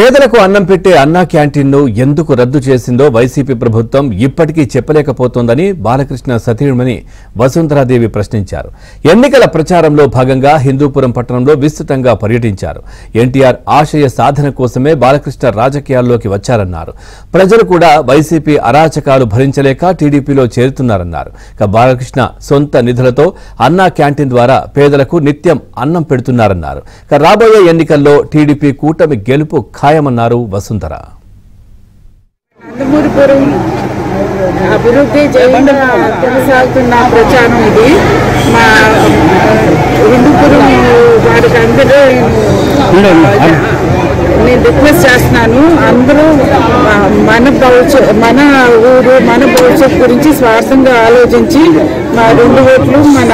పేదలకు అన్నం పెట్టే అన్నా క్యాంటీన్ను ఎందుకు రద్దు చేసిందో వైసీపీ ప్రభుత్వం ఇప్పటికీ చెప్పలేకపోతోందని బాలకృష్ణ సతీమణి వసుంధరాదేవి ప్రశ్నించారు. ఎన్నికల ప్రచారంలో భాగంగా హిందూపురం పట్టణంలో విస్తృతంగా పర్యటించారు. ఎన్టీఆర్ ఆశయ సాధన కోసమే బాలకృష్ణ రాజకీయాల్లోకి వచ్చారన్నారు. ప్రజలు కూడా వైసీపీ అరాచకాలు భరించలేక టీడీపీలో చేరుతున్నారన్నారు. బాలకృష్ణ సొంత నిధులతో అన్నా క్యాంటీన్ ద్వారా పేదలకు నిత్యం అన్నం పెడుతున్నారన్నారు. రాబోయే ఎన్నికల్లో టీడీపీ కూటమి గెలుపు ఖాయమన్నారు వసుంధర. నందమూరిపురం అభివృద్ధి జయంగా కొనసాగుతున్న ప్రచారం ఇది. మా హిందూపురం వారికి అందరూ నేను రిక్వెస్ట్ చేస్తున్నాను, అందరూ మన ఊరు మన భవిష్యత్ గురించి స్వార్థంగా ఆలోచించి మా 2 ఓట్లు మన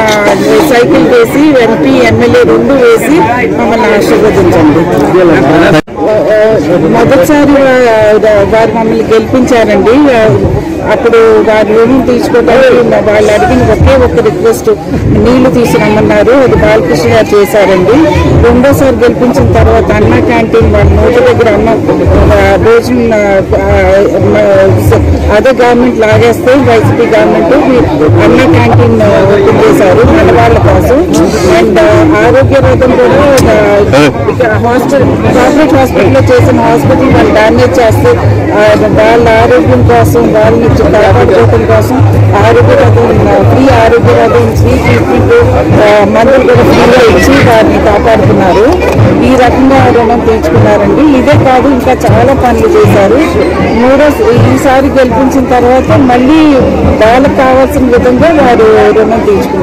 సైకిల్ వేసి ఎంపీ ఎమ్మెల్యే 2 వేసి మమ్మల్ని ఆశీర్వదించండి. మొదటిసారి వారు మమ్మల్ని గెలిపించారండి. అప్పుడు వారి రుణం తీసుకోవడానికి వాళ్ళు అడిగిన ఒక్క రిక్వెస్ట్ నీళ్లు తీసుకురమ్మన్నారు. అది బాలకృష్ణ గారు చేశారండి. రెండోసారి గెలిపించిన తర్వాత అన్నా క్యాంటీన్ వాళ్ళ నోటి దగ్గర అన్నం భోజనం అదే గవర్నమెంట్ లాగేస్తే వైసీపీ గవర్నమెంట్ అన్నా క్యాంటీన్ ఓపెన్ చేశారు మన వాళ్ళ కోసం. అండ్ ఆరోగ్య రథం కూడా కార్పొరేట్ హాస్పిటల్లో చేసిన హాస్పిటల్ వాళ్ళు డ్యామేజ్ చేస్తే వాళ్ళ ఆరోగ్యం కోసం వాళ్ళని కాపాడుకోవడం కోసం ఆరోగ్య రథం ఫ్రీ ఆరోగ్య రథం ఫ్రీ ట్రీట్మెంట్ మందులు కూడా ఫ్రీగా ఇచ్చి వారిని కాపాడుతున్నారు. ఈ రకంగా రుణం తీర్చుకున్నారండి. ఇదే కాదు ఇంకా చాలా పనులు చేశారు. ఈసారి గెలిపించిన తర్వాత మళ్ళీ వాళ్ళకి కావాల్సిన విధంగా వారు రుణం తీర్చుకున్నారు.